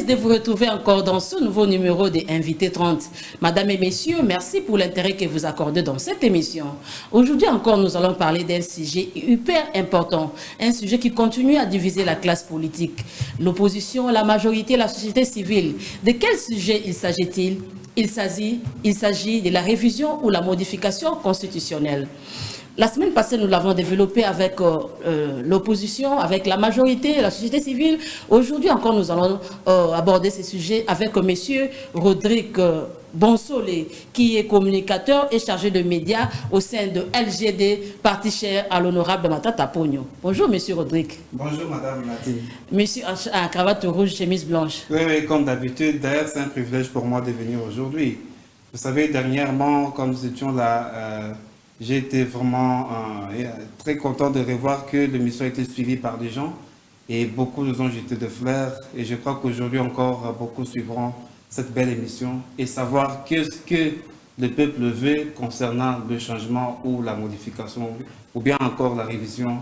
de vous retrouver encore dans ce nouveau numéro des Invités 30. Madame et messieurs, merci pour l'intérêt que vous accordez dans cette émission. Aujourd'hui encore, nous allons parler d'un sujet hyper important, un sujet qui continue à diviser la classe politique, l'opposition, la majorité, la société civile. De quel sujet il s'agit-il? Il s'agit de la révision ou la modification constitutionnelle. La semaine passée, nous l'avons développé avec l'opposition, avec la majorité, la société civile. Aujourd'hui encore, nous allons aborder ces sujets avec M. Rodrigue Bonsolé, qui est communicateur et chargé de médias au sein de LGD, parti cher à l'honorable Matata Pogno. Bonjour, M. Rodrigue. Bonjour, Madame Nathalie. Monsieur en cravate rouge, chemise blanche. Oui, comme d'habitude. D'ailleurs, c'est un privilège pour moi de venir aujourd'hui. Vous savez, dernièrement, comme nous étions là, j'ai été vraiment très content de revoir que l'émission a été suivie par des gens et beaucoup nous ont jeté de fleurs. Et je crois qu'aujourd'hui encore, beaucoup suivront cette belle émission et savoir ce que le peuple veut concernant le changement ou la modification ou bien encore la révision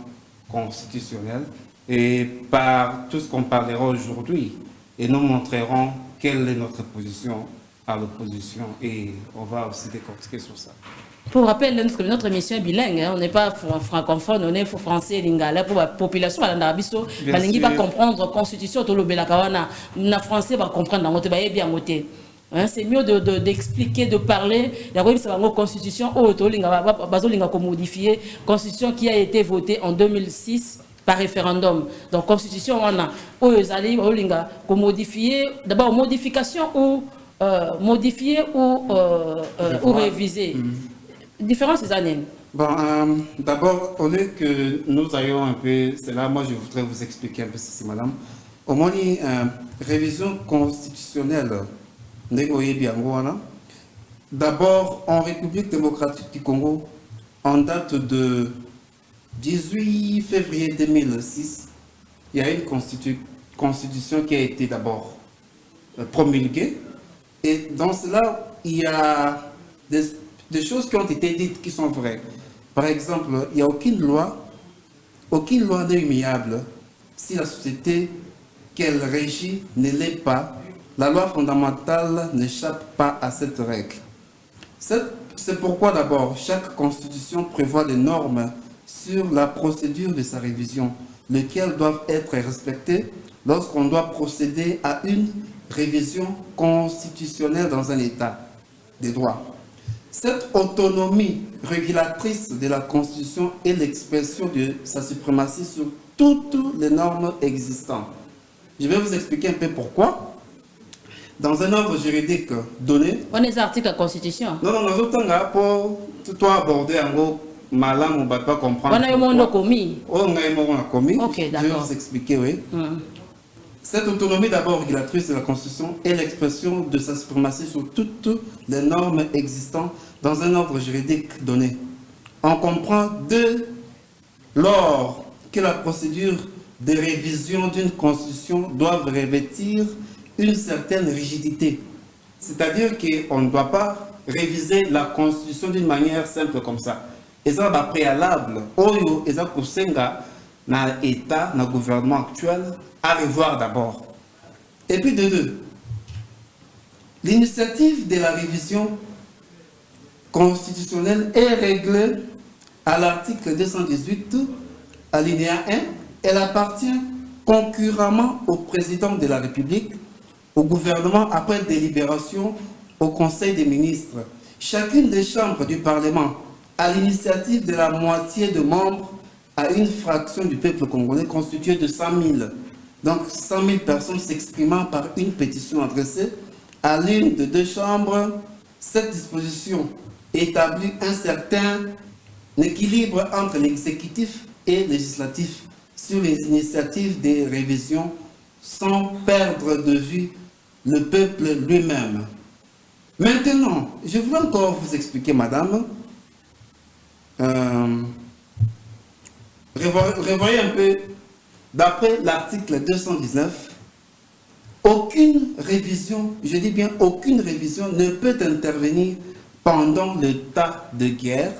constitutionnelle. Et par tout ce qu'on parlera aujourd'hui, et nous montrerons quelle est notre position à l'opposition et on va aussi décortiquer sur ça. Pour rappel, notre émission est bilingue, hein. On n'est pas francophone, on est français et lingala. Pour la population, elle va comprendre la constitution, la français va comprendre dans notre pays bien voté. C'est mieux d'expliquer, de parler. Il y a une constitution modifiée, constitution qui a été votée en 2006 par référendum. Donc, constitution, on a modifier, d'abord modification ou modifier ou réviser. Différentes années. Bon, d'abord, au lieu que nous ayons un peu, c'est là, moi je voudrais vous expliquer un peu ceci, madame. Au moins, révision constitutionnelle, d'abord, en République démocratique du Congo, en date de 18 février 2006, il y a une constitution qui a été d'abord promulguée. Et dans cela, il y a des choses qui ont été dites qui sont vraies. Par exemple, il n'y a aucune loi n'est immuable si la société qu'elle régit ne l'est pas. La loi fondamentale n'échappe pas à cette règle. C'est pourquoi d'abord, chaque constitution prévoit des normes sur la procédure de sa révision, lesquelles doivent être respectées lorsqu'on doit procéder à une révision constitutionnelle dans un état de droit. Cette autonomie régulatrice de la Constitution est l'expression de sa suprématie sur toutes les normes existantes. Je vais vous expliquer un peu pourquoi. Dans un ordre juridique donné... On est articles de la Constitution. Non, pour toi aborder en gros, malin, on ne va pas comprendre. On a eu mon commis. On a eu mon commis. Ok, d'accord. Je vais vous expliquer, oui. Cette autonomie d'abord régulatrice de la Constitution est l'expression de sa suprématie sur toutes les normes existantes dans un ordre juridique donné. On comprend lors que la procédure de révision d'une Constitution doit revêtir une certaine rigidité. C'est-à-dire qu'on ne doit pas réviser la Constitution d'une manière simple comme ça. Et ça va préalable, et ça dans l'État, dans le gouvernement actuel, à revoir d'abord. Et puis de deux, l'initiative de la révision constitutionnelle est réglée à l'article 218, alinéa 1. Elle appartient concurremment au président de la République, au gouvernement après délibération au Conseil des ministres. Chacune des chambres du Parlement, à l'initiative de la moitié de membres, à une fraction du peuple congolais constituée de 100 000. Donc 100 000 personnes s'exprimant par une pétition adressée à l'une de deux chambres. Cette disposition établit un certain équilibre entre l'exécutif et le législatif sur les initiatives des révisions sans perdre de vue le peuple lui-même. Maintenant, je voulais encore vous expliquer, madame, revoyez un peu, d'après l'article 219, aucune révision, je dis bien aucune révision ne peut intervenir pendant l'état de guerre,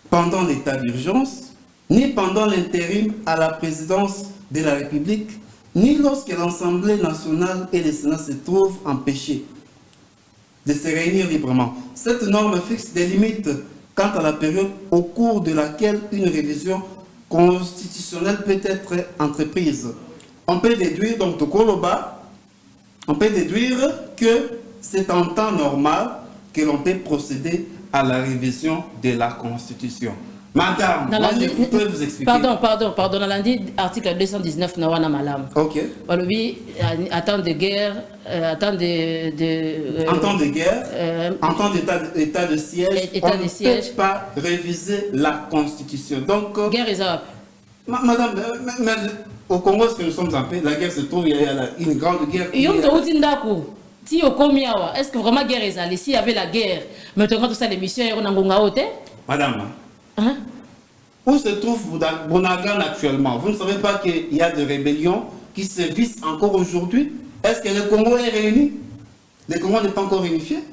pendant l'état d'urgence, ni pendant l'intérim à la présidence de la République, ni lorsque l'Assemblée nationale et le Sénat se trouvent empêchés de se réunir librement. Cette norme fixe des limites quant à la période au cours de laquelle une révision constitutionnelle peut être entreprise. On peut déduire, donc, de Koloba, on peut déduire que c'est en temps normal que l'on peut procéder à la révision de la Constitution. Madame, moi je peux vous expliquer. Pardon, dans lundi, article 219, Nawana Malam. Ok. Oui, en temps de guerre, en temps de guerre, en temps d'état de siège, on ne peut pas réviser la Constitution. Donc, guerre est up. Madame, au Congo, est-ce que nous sommes en paix? La guerre se trouve, il y a une grande guerre. Est-ce que vraiment guerre est allée? S'il y avait la guerre, maintenant tout ça, l'émission est en Madame, où se trouve Bonagan actuellement? Vous ne savez pas qu'il y a des rébellions qui se vissent encore aujourd'hui? Est-ce que le Congo est réuni? Le Congo n'est pas encore unifié?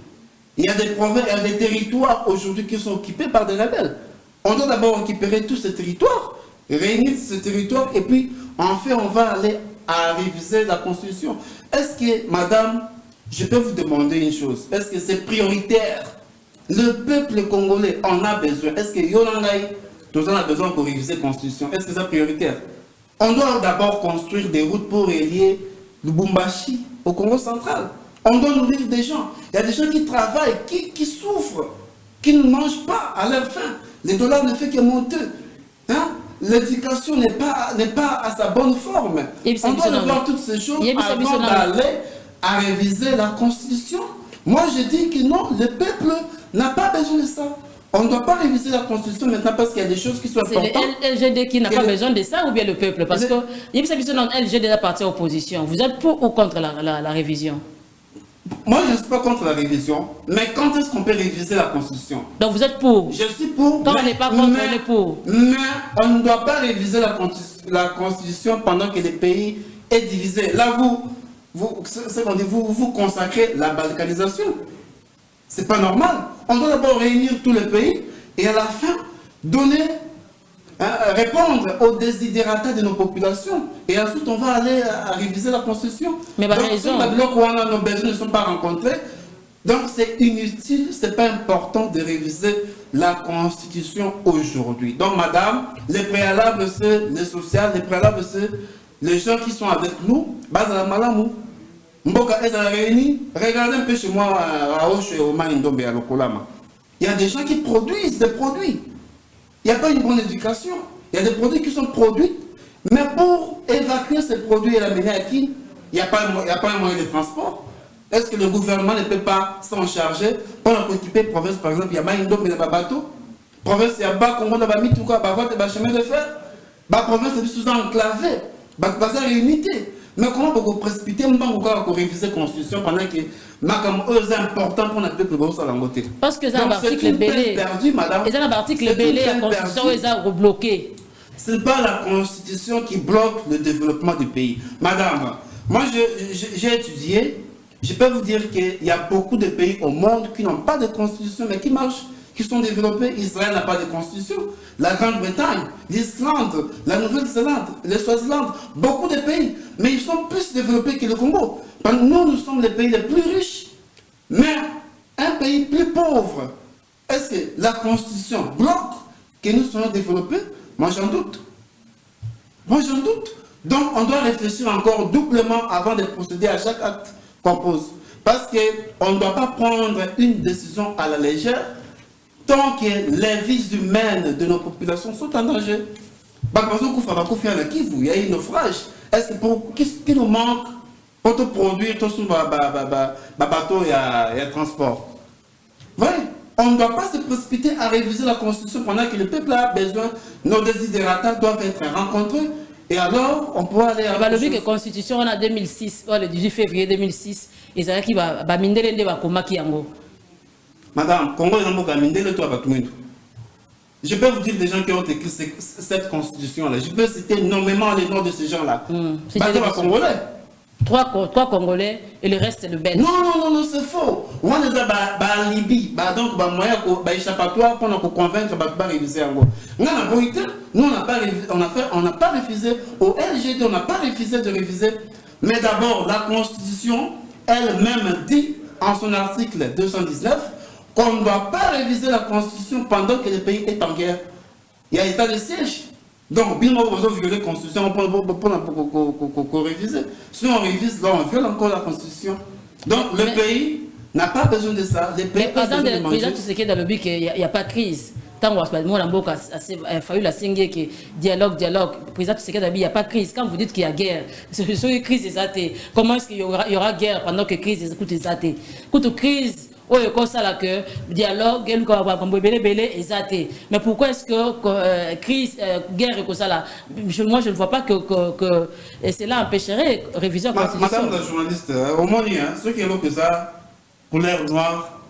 Il y a des provinces, il y a des territoires aujourd'hui qui sont occupés par des rebelles. On doit d'abord récupérer tous ces territoires, réunir ce territoire, et puis enfin on va aller à réviser la Constitution. Est-ce que, madame, je peux vous demander une chose? Est-ce que c'est prioritaire? Le peuple congolais en a besoin. Est-ce que Yolangay, nous en a besoin pour réviser la Constitution? Est-ce que c'est prioritaire? On doit d'abord construire des routes pour relier Lubumbashi au Congo central. On doit nourrir des gens. Il y a des gens qui travaillent, qui souffrent, qui ne mangent pas à leur faim. Le dollar ne fait que monter. Hein? L'éducation n'est pas à sa bonne forme. On doit voir toutes ces choses avant d'aller à réviser la Constitution. Moi, je dis que non, le peuple n'a pas besoin de ça. On ne doit pas réviser la Constitution maintenant parce qu'il y a des choses qui sont importantes. C'est le LGD qui n'a pas besoin de ça ou bien le peuple? Parce que il y a une LGD à partir opposition. Vous êtes pour ou contre la révision? Moi, je ne suis pas contre la révision, mais quand est-ce qu'on peut réviser la Constitution? Donc vous êtes pour? Je suis pour. Quand on n'est pas contre, on est pour. Mais on ne doit pas réviser la Constitution pendant que le pays est divisé. Là, vous consacrez la balkanisation. C'est pas normal. On doit d'abord réunir tout le pays et à la fin répondre aux désidératas de nos populations. Et ensuite, on va aller à réviser la Constitution. Mais donc, raison. Si nos besoins ne sont pas rencontrés, donc c'est inutile, c'est pas important de réviser la Constitution aujourd'hui. Donc, madame, les préalables, c'est le social, les préalables, c'est les gens qui sont avec nous, base à la malamou. Mboka est à la réunie. Regardez un peu chez moi à Osho et au Maïndombe à Lokolama. Il y a des gens qui produisent des produits. Il n'y a pas une bonne éducation. Il y a des produits qui sont produits, mais pour évacuer ces produits et les amener à qui? Il n'y a pas un moyen de transport. Est-ce que le gouvernement ne peut pas s'en charger pour occuper la province, par exemple, il y a Maïndombe et le bateau. Province, il y a Bas Congo, il y a Mitouka, il y a chemin de fer. La province est sous enclavée. Il y a unité. Mais comment vous précipiter pour réviser la Constitution pendant que c'est important pour notre peuple de l'Angoté? Parce que ça l'article belé. Et ça l'article belé, la Constitution est rebloquée. Ce n'est pas la Constitution qui bloque le développement du pays. Madame, moi j'ai étudié, je peux vous dire qu'il y a beaucoup de pays au monde qui n'ont pas de Constitution mais qui marchent, qui sont développés. Israël n'a pas de Constitution. La Grande-Bretagne, l'Islande, la Nouvelle-Zélande, le Swaziland, beaucoup de pays. Mais ils sont plus développés que le Congo. Nous sommes les pays les plus riches. Mais un pays plus pauvre, est-ce que la Constitution bloque que nous soyons développés? Moi j'en doute. Moi j'en doute. Donc on doit réfléchir encore doublement avant de procéder à chaque acte qu'on pose. Parce qu'on ne doit pas prendre une décision à la légère tant que les vies humaines de nos populations sont en danger. Il y a un naufrage. Est-ce que qu'est-ce qui nous manque pour te produire tout ce bateau et transport? Oui, on ne doit pas se précipiter à réviser la Constitution pendant que le peuple a besoin, nos désidératas doivent être rencontrés. Et alors, on pourra aller à la que Constitution en 2006, le 18 février 2006, ils ont dit que Madame, Congo est un peu je peux vous dire des gens qui ont écrit cette constitution-là. Je peux citer nommément les noms de ces gens-là. C'était Congolais. Trois Congolais et le reste c'est le Belge. Non, c'est faux. On est à Libye, donc moyen échappatoire pour nous convaincre de réviser en gros. Nous on n'a pas refusé au LGD, on n'a pas refusé de réviser, mais d'abord la Constitution elle-même dit en son article 219 qu'on ne doit pas réviser la Constitution pendant que le pays est en guerre. Il y a état de siège. Donc, bien on va violer la Constitution pour réviser. Si on révise, là, on viole encore la Constitution. Donc, le pays n'a pas besoin de ça. Le pays a besoin de manger. Tu sais dans le but qu'il n'y a pas de crise. Tant que il a fallu la signer que dialogue. Président, tu sais qu'il n'y a pas de crise. Quand vous dites qu'il y a guerre, c'est une crise exatée. Comment est-ce qu'il y aura guerre pendant que crise est exatée? Toute crise. Oui, comme ça, là, que dialogue, mais pourquoi est-ce que crise, guerre, comme ça, là, moi, je ne vois pas que cela empêcherait révision de la Constitution. Madame la journaliste, au moins, ceux qui ont que ça, couleur noire,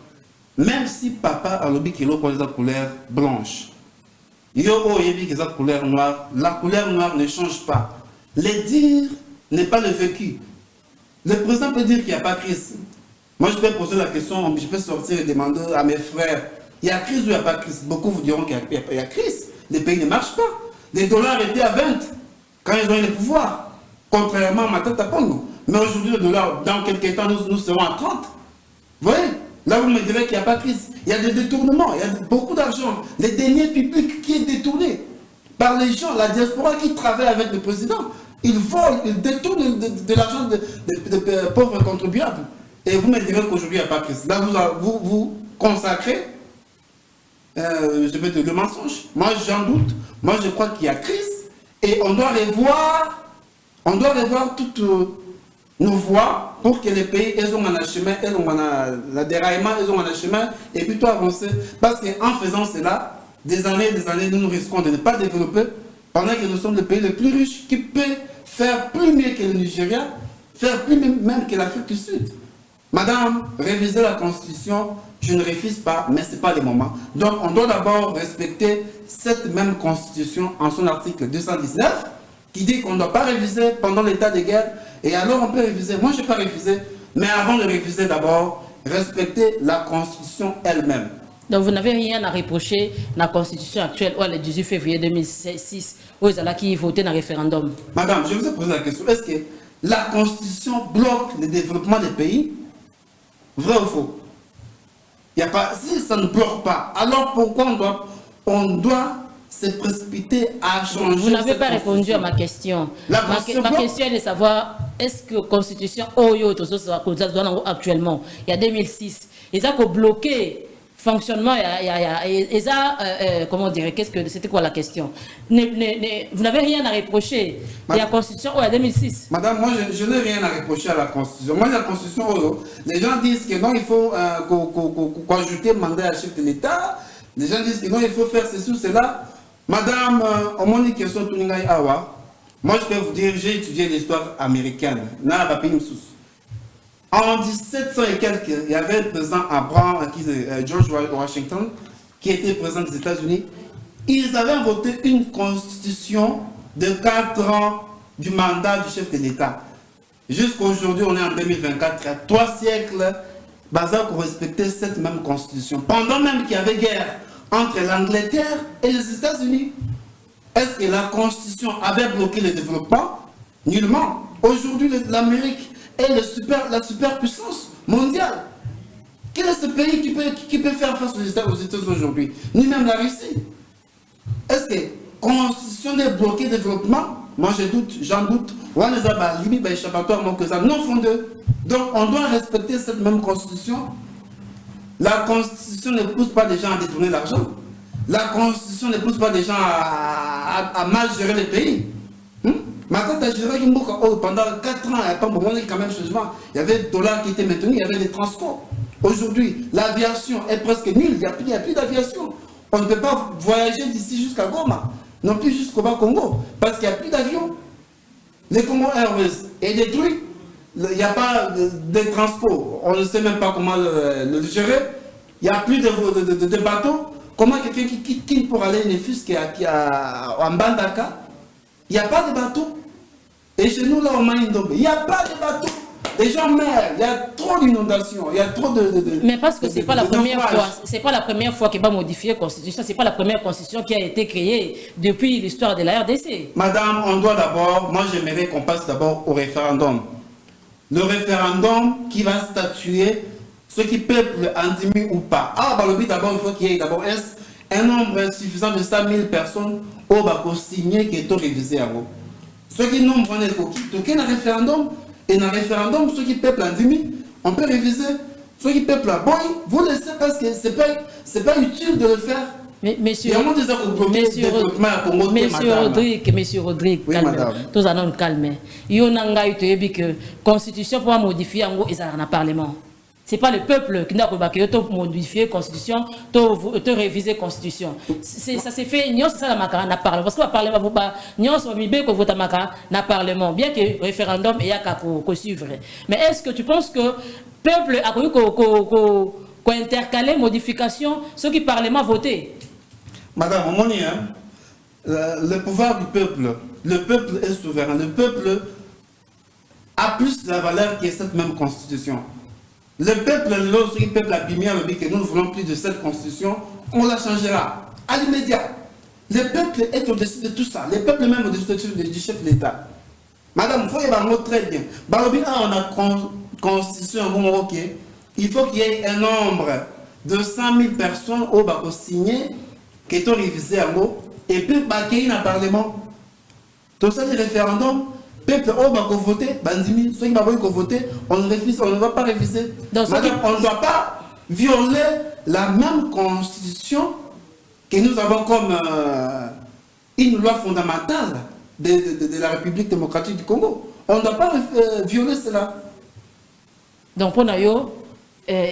même si papa a lobby qui a la couleur blanche, il y a la couleur noire, la couleur noire ne change pas. Le dire n'est pas le vécu. Le président peut dire qu'il n'y a pas de crise. Moi, je peux poser la question, je peux sortir et demander à mes frères, il y a crise ou il n'y a pas de crise? Beaucoup vous diront qu'il y a crise. Les pays ne marchent pas. Les dollars étaient à 20 quand ils ont eu le pouvoir, contrairement à Matata Pongo. Mais aujourd'hui, le dollar, dans quelques temps, nous serons à 30. Vous voyez? Là, vous me direz qu'il n'y a pas de crise. Il y a des détournements, il y a beaucoup d'argent. Les deniers publics qui est détourné par les gens, la diaspora qui travaille avec le président. Ils volent, ils détournent de l'argent de pauvres contribuables. Et vous me direz qu'aujourd'hui, il n'y a pas de crise. Là, vous consacrez, je vais dire, le mensonge. Moi, j'en doute. Moi, je crois qu'il y a crise. Et on doit revoir toutes nos voies pour que les pays aient un chemin, le déraillement, aient un chemin, et plutôt avancer. Parce qu'en faisant cela, des années, nous risquons de ne pas développer, pendant que nous sommes le pays le plus riche, qui peut faire plus mieux que le Nigeria, faire plus même que l'Afrique du Sud. Madame, réviser la Constitution, je ne refuse pas, mais ce n'est pas le moment. Donc, on doit d'abord respecter cette même Constitution en son article 219, qui dit qu'on ne doit pas réviser pendant l'état de guerre, et alors on peut réviser. Moi, je n'ai pas révisé, mais avant de réviser d'abord, respecter la Constitution elle-même. Donc, vous n'avez rien à reprocher à la Constitution actuelle, le 18 février 2006, où ils ont voté dans le référendum. Madame, je vous ai posé la question, est-ce que la Constitution bloque le développement des pays? Vrai ou faux? Il y a pas, si ça ne bloque pas, alors pourquoi on doit se précipiter à changer? Vous n'avez pas répondu à ma question. Ma question est de savoir, est-ce que la Constitution actuellement, il y a 2006, ils ont bloqué fonctionnement, comment dire, c'était quoi la question? Vous n'avez rien à reprocher à la Constitution ou à 2006? Madame, moi je n'ai rien à reprocher à la Constitution. Moi la Constitution, les gens disent que non, il faut ajouter mandat à chef de l'État. Les gens disent que non, il faut faire ceci ou cela. Madame, au moins une question, moi je peux vous dire, j'ai étudié l'histoire américaine. En 1700 et quelques, il y avait le président Abraham, George Washington, qui était président des États-Unis. Ils avaient voté une constitution de 4 ans du mandat du chef de l'État. Jusqu'à aujourd'hui, on est en 2024, il y a 3 siècles, Bazar pour respecter cette même constitution. Pendant même qu'il y avait guerre entre l'Angleterre et les États-Unis. Est-ce que la constitution avait bloqué le développement? Nullement. Aujourd'hui, l'Amérique est la superpuissance mondiale. Quel est ce pays qui peut faire face aux États-Unis aujourd'hui? Ni même la Russie. Est-ce que la constitution est bloquée le développement? Moi j'en doute. Non fondé. Donc on doit respecter cette même constitution. La constitution ne pousse pas les gens à détourner l'argent. La constitution ne pousse pas les gens à mal gérer le pays. Maintenant, pendant 4 ans, il y a quand même changement. Il y avait le dollar qui était maintenu, il y avait des transports. Aujourd'hui, l'aviation est presque nulle, il n'y a plus d'aviation. On ne peut pas voyager d'ici jusqu'à Goma, non plus jusqu'au Bas-Congo, parce qu'il n'y a plus d'avion. Les Congo Airways est détruit, il n'y a pas de transport, on ne sait même pas comment le gérer. Il n'y a plus de bateaux. Comment quelqu'un qui quitte pour aller en Bandaka? Il n'y a pas de bateau. Et chez nous, là, au Maïndombe, il n'y a pas de bateau. des gens meurent, il y a trop d'inondations, il y a trop de mais parce que c'est pas la première fois, c'est pas la première fois qu'il va modifier la Constitution, c'est pas la première Constitution qui a été créée depuis l'histoire de la RDC. Madame, on doit d'abord, moi j'aimerais qu'on passe d'abord au référendum. Le référendum qui va statuer ce qui peuple endémique ou pas. Ah, bah le but d'abord, il faut qu'il y ait d'abord un nombre suffisant de 100 000 personnes au Bako signé qui est révisé à vous. Ce qui nombre on est le qui un référendum, et dans le référendum, ce qui peuple endémique, on peut réviser. Ce qui peuple à boy, vous laissez parce que c'est pas utile de le faire. Mais, monsieur Rodrigue, oui, calme. madame. Tous en calme. Il y a une constitution pour modifier en un parlement. C'est pas le peuple qui n'a pas modifié la constitution, de réviser la constitution. Ça s'est fait, c'est ça la macara n'a parlé. Parce que le parlement va pas, que votre macara n'a parlement. Bien que le référendum ait qu'à suivre. Mais est-ce que tu penses que le peuple a qu'on intercaler modification, ce qui le parlement a voté? Madame, le pouvoir du peuple, le peuple est souverain. Le peuple a plus la valeur que cette même constitution. Le peuple, lorsqu'il peuple a bimé le but que nous ne voulons plus de cette constitution, on la changera à l'immédiat. Le peuple est au-dessus de tout ça. Le peuple même au-dessus du chef de l'État. Madame, il faut y avoir un mot très bien. On a constitution, ok. Il faut qu'il y ait un nombre de 100 000 personnes au Bako signé qui est révisé à mot et puis qu'il y ait un parlement. Tout ça, les référendums. Peuple, on va voter, bandimi, ceux qui vont voter, on ne va pas réviser. Madame, on ne doit pas violer la même constitution que nous avons comme une loi fondamentale de la République démocratique du Congo. On ne doit pas violer cela. Donc, pour nous,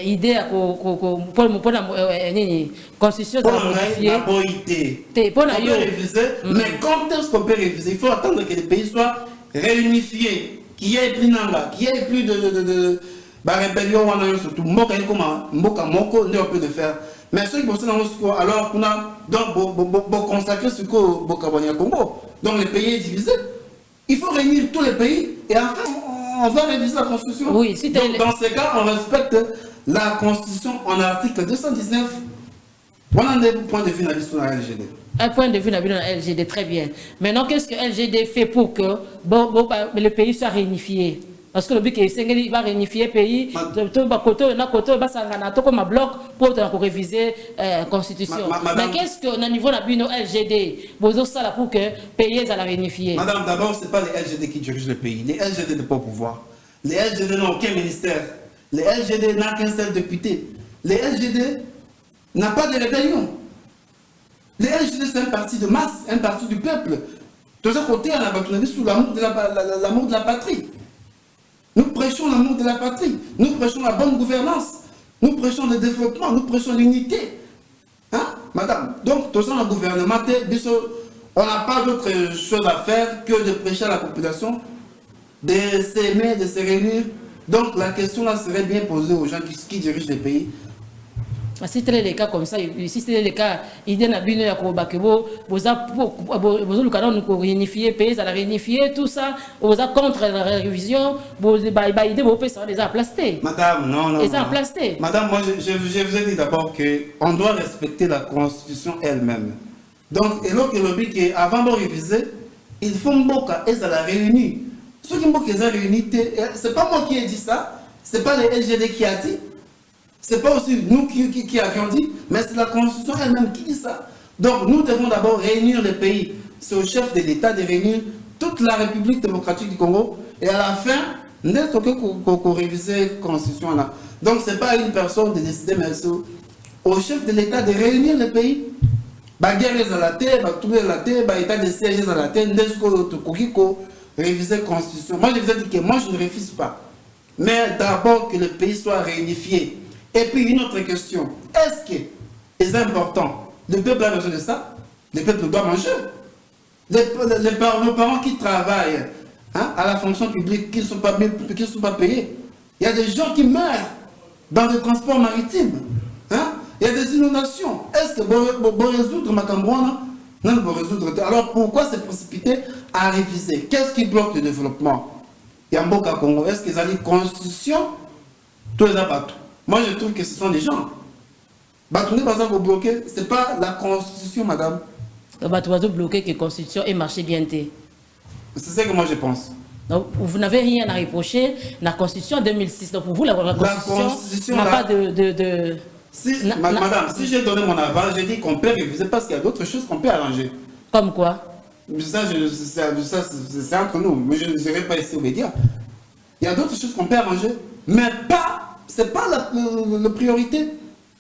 idée pour la constitution de on peut réviser, mais quand est-ce qu'on peut réviser? Il faut attendre que les pays soient réunifiés, qu'il y ait plus de rébellion, surtout Mboka Moko, on peut le faire. Mais ceux qui bossent dans le secours, alors qu'on a donc consacrer ce que Bokabania Congo. Donc le pays est divisé. Il faut réunir tous les pays et enfin on va réviser la constitution. Oui, donc, dans ce cas, on respecte la constitution en article 219. Voilà un point de vue sur la LGD. Un point de vue dans la LGD, très bien. Maintenant, qu'est-ce que LGD fait pour que le pays soit réunifié? Parce que le but, c'est va réunifier le pays, tout va bloc pour réviser la constitution. Mais qu'est-ce que, au niveau de la LGD, vous avez ça pour que le pays soit réunifié? Madame, d'abord, ce n'est pas les LGD qui dirigent le pays. Les LGD n'ont pas au pouvoir. Les LGD n'ont aucun ministère. Les LGD n'ont qu'un seul député. Les LGD n'ont pas de rébellion. Les LGD, c'est un parti de masse, un parti du peuple. De ce côté, on a sous l'amour de la patrie. Nous prêchons l'amour de la patrie. Nous prêchons la bonne gouvernance. Nous prêchons le développement. Nous prêchons l'unité. Hein, madame? Donc, tout ça, le gouvernement, on n'a pas d'autre chose à faire que de prêcher à la population, de s'aimer, de se réunir. Donc, la question là serait bien posée aux gens qui dirigent les pays. Si c'était les cas comme ça, si c'était les cas, il y a des gens qui ont réunifié, pays, ça a réunifié, tout ça, vous êtes contre la révision, vous avez déjà aplasté. Madame, non. Aplasté. Madame, moi, je vous ai dit d'abord qu'on doit respecter la Constitution elle-même. Donc, et l'autre, avant de réviser, il faut que ça la réunir. Ceux qui ont réuni, ce n'est pas moi qui ai dit ça, ce n'est pas les LGD qui a dit. Ce n'est pas aussi nous qui avions dit, mais c'est la Constitution elle-même qui dit ça. Donc nous devons d'abord réunir les pays. C'est au chef de l'État de réunir toute la République démocratique du Congo. Et à la fin, n'est-ce qu'on réviser la Constitution là. Donc ce n'est pas à une personne de décider, mais c'est au chef de l'État de réunir les pays. Guerre à la terre, trouver la terre, état de siège à la terre, n'est-ce qu'on réviser la Constitution. Moi je vous ai dit que moi je ne refuse pas. Mais d'abord que le pays soit réunifié. Et puis une autre question, est-ce que c'est important? Le peuple a besoin de ça? Le peuple doit manger. Nos parents qui travaillent à la fonction publique, qui ne sont pas payés. Il y a des gens qui meurent dans le transport maritime. Il y a des inondations. Est-ce que vous résoudre ma cambouana? Non, vous résoudre. Alors pourquoi se précipiter à réviser? Qu'est-ce qui bloque le développement? Yamboka Congo, est-ce qu'ils ont une constitution? Tous les abattus. Moi, je trouve que ce sont des gens. Batoune, par exemple, bloquer, ce n'est pas la constitution, madame. Batoune, bloquer que la constitution est marché bien. C'est ce que moi je pense. Donc, vous n'avez rien à reprocher la constitution 2006. Donc, pour vous, la constitution n'a pas de... Si, madame, si j'ai donné mon aval, j'ai dit qu'on peut réviser parce qu'il y a d'autres choses qu'on peut arranger. Comme quoi? Ça, c'est entre nous, mais je ne dirai pas ici aux médias. Il y a d'autres choses qu'on peut arranger, mais pas, c'est pas la priorité.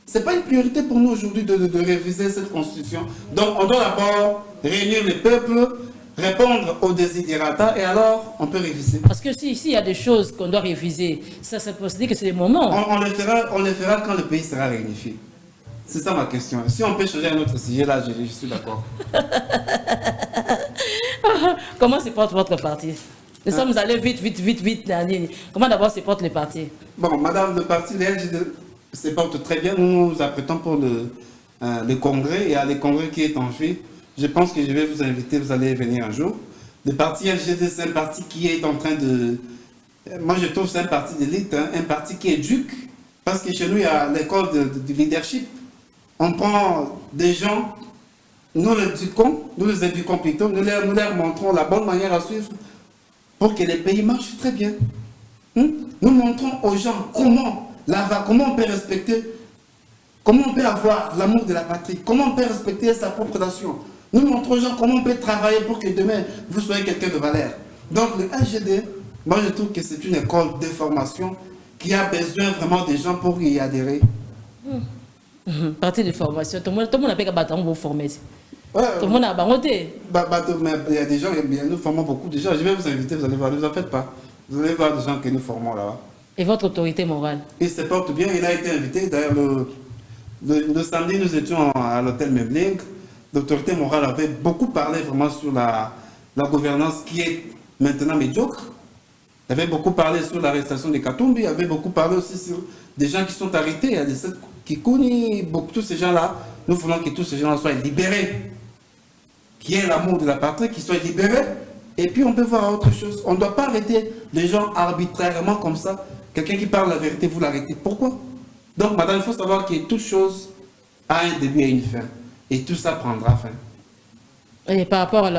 C'est pas une priorité pour nous aujourd'hui de réviser cette constitution. Donc, on doit d'abord réunir les peuples, répondre aux désidérata, et alors on peut réviser. Parce que s'il y a des choses qu'on doit réviser, ça peut se dire que c'est des moments. On le fera quand le pays sera réunifié. C'est ça ma question. Si on peut changer un autre sujet, là, je suis d'accord. Comment se porte votre parti? Nous sommes allés vite, dernier. Comment d'abord se porte le parti? Bon, madame, le parti, le LGD se porte très bien. Nous nous apprêtons pour le congrès. Il y a le congrès qui est en juillet. Je pense que je vais vous inviter, vous allez venir un jour. Le parti LGD, c'est un parti qui est en train de... Moi, je trouve que c'est un parti d'élite, hein, un parti qui éduque. Parce que chez nous, il y a l'école de leadership. On prend des gens, nous les éduquons plutôt, nous leur montrons la bonne manière à suivre pour que les pays marchent très bien. Nous montrons aux gens comment on peut respecter, comment on peut avoir l'amour de la patrie, comment on peut respecter sa propre nation. Nous montrons aux gens comment on peut travailler pour que demain, vous soyez quelqu'un de valeur. Donc le LGD, moi je trouve que c'est une école de formation qui a besoin vraiment des gens pour y adhérer. Partie de formation, tout le monde a pas qu'à vous former. Ouais, tout le monde a bangoté. Il y a des gens, nous formons beaucoup de gens. Je vais vous inviter, vous allez voir, ne vous en faites pas. Vous allez voir des gens que nous formons là-bas. Et votre autorité morale? Il se porte bien, il a été invité. D'ailleurs, le samedi, nous étions à l'hôtel Mebling. L'autorité morale avait beaucoup parlé vraiment sur la gouvernance qui est maintenant médiocre. Il avait beaucoup parlé sur l'arrestation de Katumbi. Il avait beaucoup parlé aussi sur des gens qui sont arrêtés. Il y a des Kikouni, tous ces gens-là. Nous voulons que tous ces gens-là soient libérés. Qui est l'amour de la patrie, qu'ils soient libérés. Et puis on peut voir autre chose. On ne doit pas arrêter les gens arbitrairement comme ça. Quelqu'un qui parle la vérité, vous l'arrêtez. Pourquoi? Donc, madame, il faut savoir que toute chose a un début et une fin. Et tout ça prendra fin. Et par rapport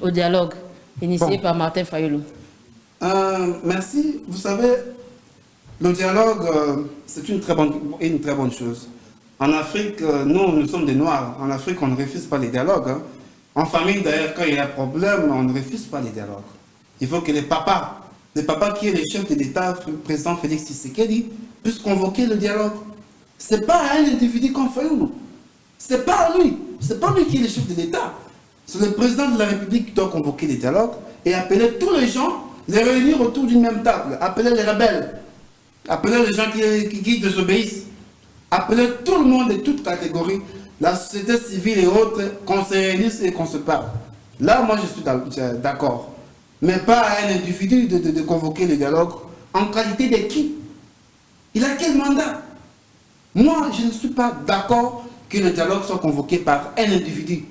au dialogue initié par Martin Fayulu? Merci. Vous savez, le dialogue, c'est une très bonne chose. En Afrique, nous sommes des Noirs. En Afrique, on ne refuse pas les dialogues. Hein. En famille, d'ailleurs, quand il y a un problème, on ne refuse pas les dialogues. Il faut que le papa qui est le chef de l'État, le président Félix Tshisekedi, puisse convoquer le dialogue. Ce n'est pas un individu comme Fayulu. Ce n'est pas lui. Ce n'est pas lui qui est le chef de l'État. C'est le président de la République qui doit convoquer les dialogues et appeler tous les gens, les réunir autour d'une même table. Appeler les rebelles. Appeler les gens qui désobéissent. Appeler tout le monde de toutes catégories, la société civile et autres, qu'on se réunisse et qu'on se parle. Là, moi, je suis d'accord. Mais pas à un individu de convoquer le dialogue. En qualité de qui? Il a quel mandat? Moi, je ne suis pas d'accord que le dialogue soit convoqué par un individu.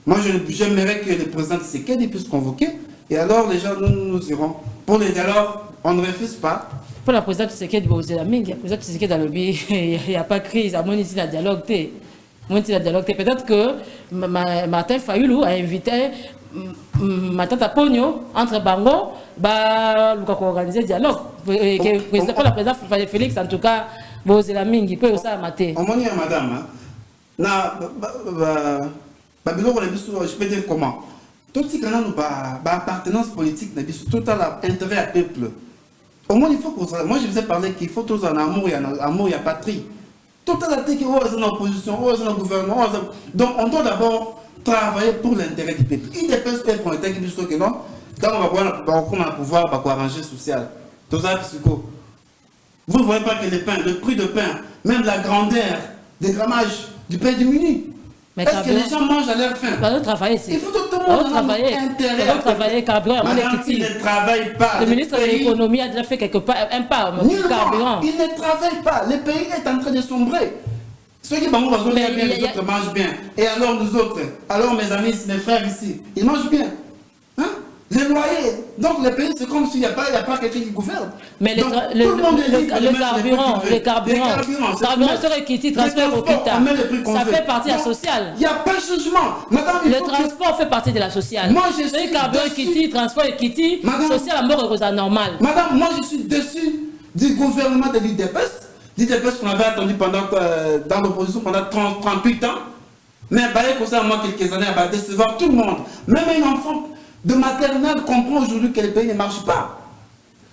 Moi, j'aimerais que le président Tshisekedi puisse convoquer. Et alors, les gens, nous irons. Pour le dialogue, on ne refuse pas. Pour la présidente Tshisekedi, le président Tshisekedi dans le pays, il n'y a pas de crise. À mon ici, la dialogue, peut-être que Martin Fayulu a invité Matata Pogno entre Bango, pour organiser le dialogue. Pour la présidente Félix, en tout cas, il peut aussi mater. On m'a dit à madame, je peux dire comment. Tout ce qui est appartenance politique, tout intérêt à peuple. Au moins, il faut que moi, je vous ai parlé qu'il faut tous un amour, il y a amour, il y a patrie. Tout à l'heure, qui est en opposition, en gouvernement. Donc, on doit d'abord travailler pour l'intérêt du peuple. Il dépend pour l'intérêt du peuple, non? Quand on va pouvoir arranger social. Tout ça, psycho. Vous ne voyez pas que le prix de pain, même la grandeur, des grammages du pain diminue. Est-ce que les gens mangent à leur faim? Il faut que tout le monde ait intérêt. Madame, il ne travaille pas. Le ministre de l'économie a déjà fait quelque part un pas. Il ne travaille pas. Le pays est en train de sombrer. Ceux qui mangent bien, les autres mangent bien. Et alors nous autres, alors mes amis, mes frères ici, ils mangent bien. Hein? les loyers. Donc le pays, c'est comme s'il n'y a pas quelqu'un qui gouverne. Mais Donc, le carburant sur Ekiti, transport au Kita, ça fait partie de la sociale. Il n'y a pas de changement. Madame, le transport fait partie de la sociale. Moi, je suis carburant Ekiti, transport Ekiti, social à mort et normal. Madame, moi, je suis déçu du gouvernement de l'IDPS. L'IDPS qu'on avait attendu dans l'opposition pendant 38 ans. Mais comme ça, moi, quelques années, elle va décevoir tout le monde. Même un enfant de maternelle comprend aujourd'hui que le pays ne marche pas.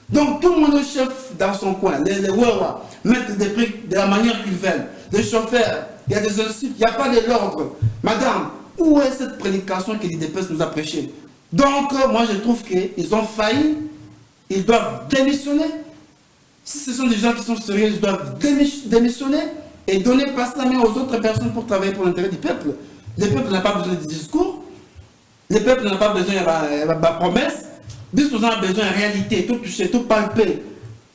Donc tout le monde est chef dans son coin. Les Wawa mettent des prix de la manière qu'ils veulent. Les chauffeurs, il y a des insultes, il n'y a pas de l'ordre. Madame, où est cette prédication que l'IDPS nous a prêchée? Donc moi je trouve qu'ils ont failli, ils doivent démissionner. Si ce sont des gens qui sont sérieux, ils doivent démissionner et passer la main aux autres personnes pour travailler pour l'intérêt du peuple. Le peuple n'a pas besoin de discours. Le peuple n'a pas besoin de promesses. Nous avons besoin de réalité, tout toucher, tout palper.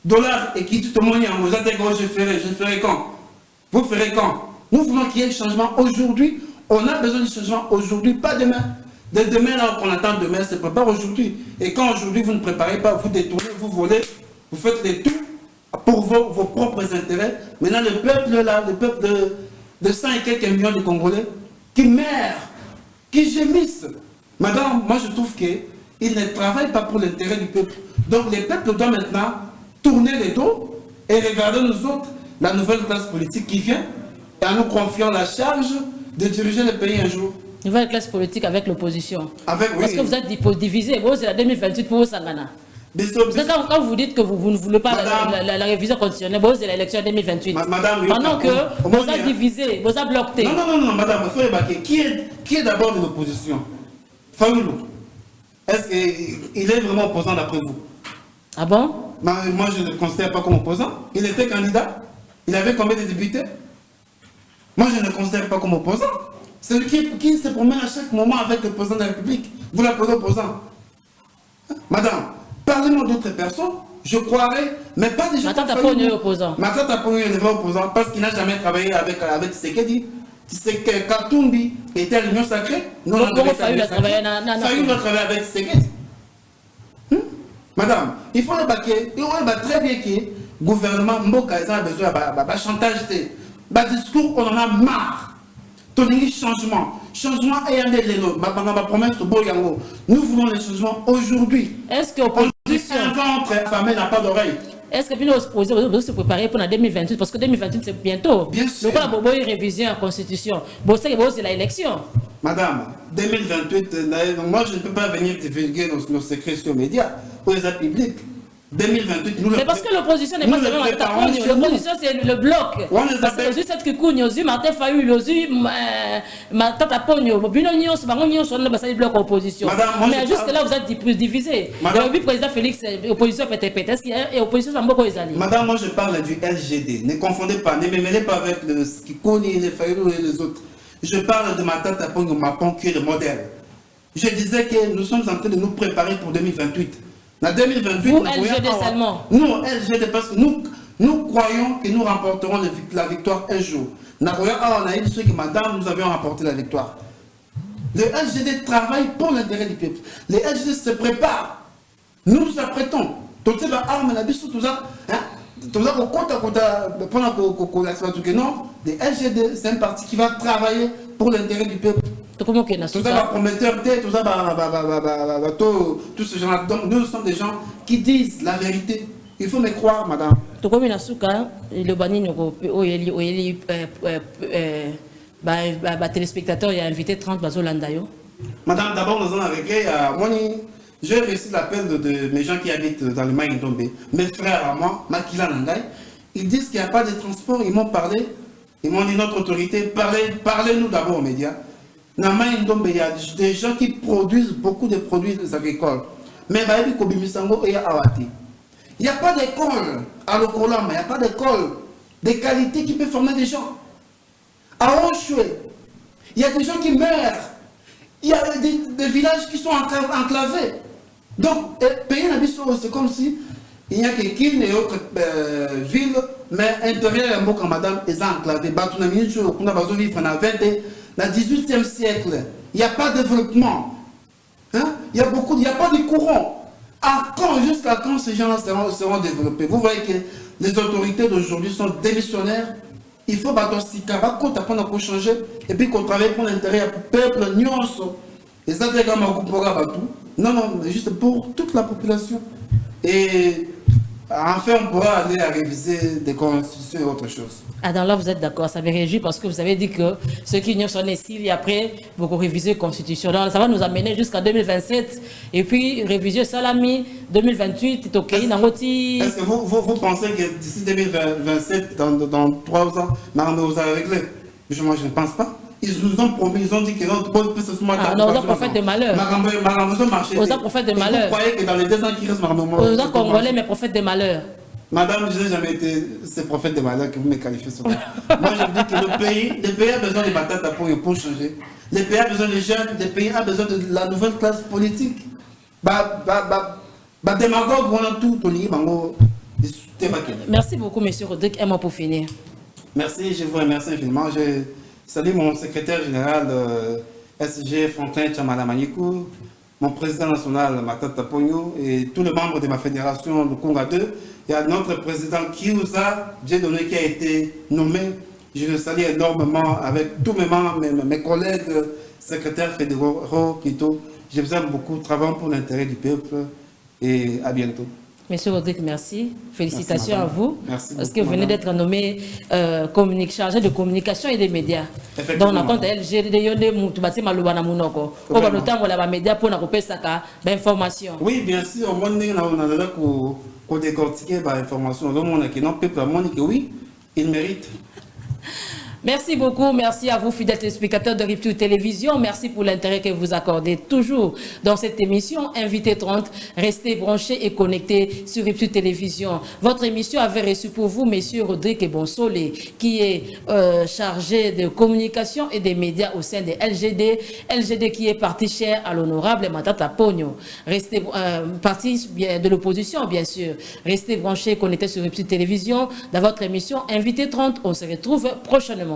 Dollar et qui tout le monde vous intégrez, je ferai quand? Vous ferez quand? Nous voulons qu'il y ait un changement aujourd'hui. On a besoin de changement aujourd'hui, pas demain. De demain, là qu'on attend demain, se prépare aujourd'hui. Et quand aujourd'hui vous ne préparez pas, vous détournez, vous volez, vous faites des tout pour vos propres intérêts. Maintenant, le peuple là, le peuple de 100 et quelques millions de Congolais qui meurent, qui gémissent. Madame, moi je trouve qu'ils ne travaillent pas pour l'intérêt du peuple. Donc les peuples doivent maintenant tourner les dos et regarder nous autres, la nouvelle classe politique qui vient, et en nous confiant la charge de diriger le pays un jour. Nouvelle classe politique avec l'opposition. Oui. Parce que vous êtes divisé, vous c'est la 2028 pour vous Sangana. Quand vous dites que vous ne voulez pas la révision constitutionnelle, c'est l'élection 2028. Pendant que vous êtes divisé, vous êtes bloqué. Non, madame, il faut évacuer. Qui est d'abord de l'opposition? Fayoulou. Est-ce qu'il est vraiment opposant d'après vous? Ah bon? Moi, je ne le considère pas comme opposant. Il était candidat. Il avait combien de députés? Moi, je ne le considère pas comme opposant. C'est lui qui se promène à chaque moment avec le président de la République. Vous l'appelez opposant. Madame, parlez-moi d'autres personnes, je croirais, mais pas des gens... Ma tante Apogno est opposant. Ma tante Apogno est opposant parce qu'il n'a jamais travaillé avec Tshisekedi. Tshisekedi Katumbi était à l'Union sacrée. Non, Fayoulou a travaillé avec Tshisekedi. Madame, il faut évacuer. Il faut très bien que le gouvernement Mboka a besoin de chantage. De discours, on en a marre. Changement et ma promesse au Boyango. Nous voulons les changements aujourd'hui. Est-ce que l'opposition n'a pas d'oreille? Est-ce que l'opposition va se préparer pour la 2028? Parce que 2028 c'est bientôt. Bien sûr. Donc il y a une révision en constitution. C'est l'élection. Madame, 2028, moi je ne peux pas venir divulguer nos secrets sur les médias pour les publics. 2028, nous mais parce que l'opposition n'est pas seulement l'opposition, c'est le bloc. Parce que aujourd'hui, cette Kikouni, aujourd'hui, Martin Fayoulou, aujourd'hui, Tata Pogno, Binognon, c'est le bloc opposition. Mais jusque-là, vous êtes divisés. Le président Félix, opposition PTP, est-ce qu'il y a opposition à Mboko Ezali? Madame, moi je parle du LGD. Ne confondez pas, ne me mêlez pas avec le Kikouni, les Fayoulou et les autres. Je parle de ma Tata Pogno, ma Pon qui est le modèle. Je disais que nous sommes en train de nous préparer pour 2028. En 2028, vous, LGD seulement. Nous, LGD, parce que nous croyons que nous remporterons la victoire un jour. On a dit que madame, nous avions remporté la victoire. Le LGD travaille pour l'intérêt du peuple. Le LGD se prépare. Nous nous apprêtons. Tout ça, arme la biche, tout ça. Tout ça, non, le LGD, c'est un parti qui va travailler pour l'intérêt du peuple. Tout ça va prometteur, tout ça va tout ce genre. Donc nous sommes des gens qui disent la vérité. Il faut me croire, madame. Tout comme il le banni téléspectateurs, il a invité 30 Bazolandayo. Madame, d'abord nous allons arrêter. J'ai reçu l'appel de mes gens qui habitent dans le Maïndombe, mes frères à moi, Makila Nangai. Ils disent qu'il n'y a pas de transport. Ils m'ont parlé. Ils m'ont dit notre autorité, parlez-nous d'abord aux médias. Il y a des gens qui produisent beaucoup de produits agricoles. Mais il n'y a pas d'école à l'Okolama, il n'y a pas d'école de qualité qui peut former des gens. À Onchoué, il y a des gens qui meurent. Il y a des villages qui sont enclavés. Donc, pays c'est comme si il n'y a que Kin et autres villes, mais intérieur à madame, ils sont enclavés. Dans le 18e siècle, il n'y a pas de développement. Hein? Il n'y a pas de courant. À quand, jusqu'à quand ces gens-là seront développés? Vous voyez que les autorités d'aujourd'hui sont démissionnaires. Il faut qu'on changer et puis qu'on travaille pour l'intérêt du peuple. Et ça, c'est comme un non, mais juste pour toute la population. Et enfin, on pourra aller à réviser des constitutions et autre chose. Ah, dans là, vous êtes d'accord, ça me réjouit parce que vous avez dit que ceux qui n'y sont ici, et après, vous révisez la constitution. Donc, ça va nous amener jusqu'à 2027 et puis réviser Salami 2028. Est-ce que vous pensez que d'ici 2027, dans 3 ans, nous allons régler? Moi, je ne pense pas. Ils nous ont promis, ils ont dit que notre peuple peut se soumettre à nos prophètes de malheur. Aux prophètes de malheur. Vous croyez que dans les 2 ans qui restent, aux Congolais, mais prophètes de malheur. Madame, je n'ai jamais été ce prophète de malheur que vous me qualifiez souvent. Moi, je vous dis que le pays a besoin de batailles pour changer. Le pays a besoin de jeunes, le pays a besoin de la nouvelle classe politique. Démagogue, on a tout. Merci beaucoup, monsieur Rodrigue. Un mot pour finir. Merci, je vous remercie infiniment. Je salue mon secrétaire général SG Franklin Chamala Manikou, mon président national Matata Pogno et tous les membres de ma fédération de Conga 2. Il y a notre président Kiouza, qui a été nommé. Je le salue énormément avec tous mes membres, mes collègues, secrétaires fédéraux, Kito. Je vous aime beaucoup, travaillons pour l'intérêt du peuple et à bientôt. Monsieur Rodrigue, merci. Félicitations à vous. Merci parce que vous venez d'être nommé chargé de communication et des médias. Donc, on a compte information. Oui, bien sûr. On a décortiquer l'information. Oui, il mérite. Merci beaucoup, merci à vous fidèles téléspectateurs de Rupture Télévision, merci pour l'intérêt que vous accordez toujours dans cette émission. Invité 30, restez branchés et connectés sur Rupture Télévision. Votre émission avait reçu pour vous monsieur Rodrigue Bonsolé, qui est chargé de communication et des médias au sein de LGD. LGD qui est parti cher à l'honorable Matata Pogno. Restez parti de l'opposition, bien sûr. Restez branchés et connectés sur Rupture Télévision. Dans votre émission Invité 30, on se retrouve prochainement.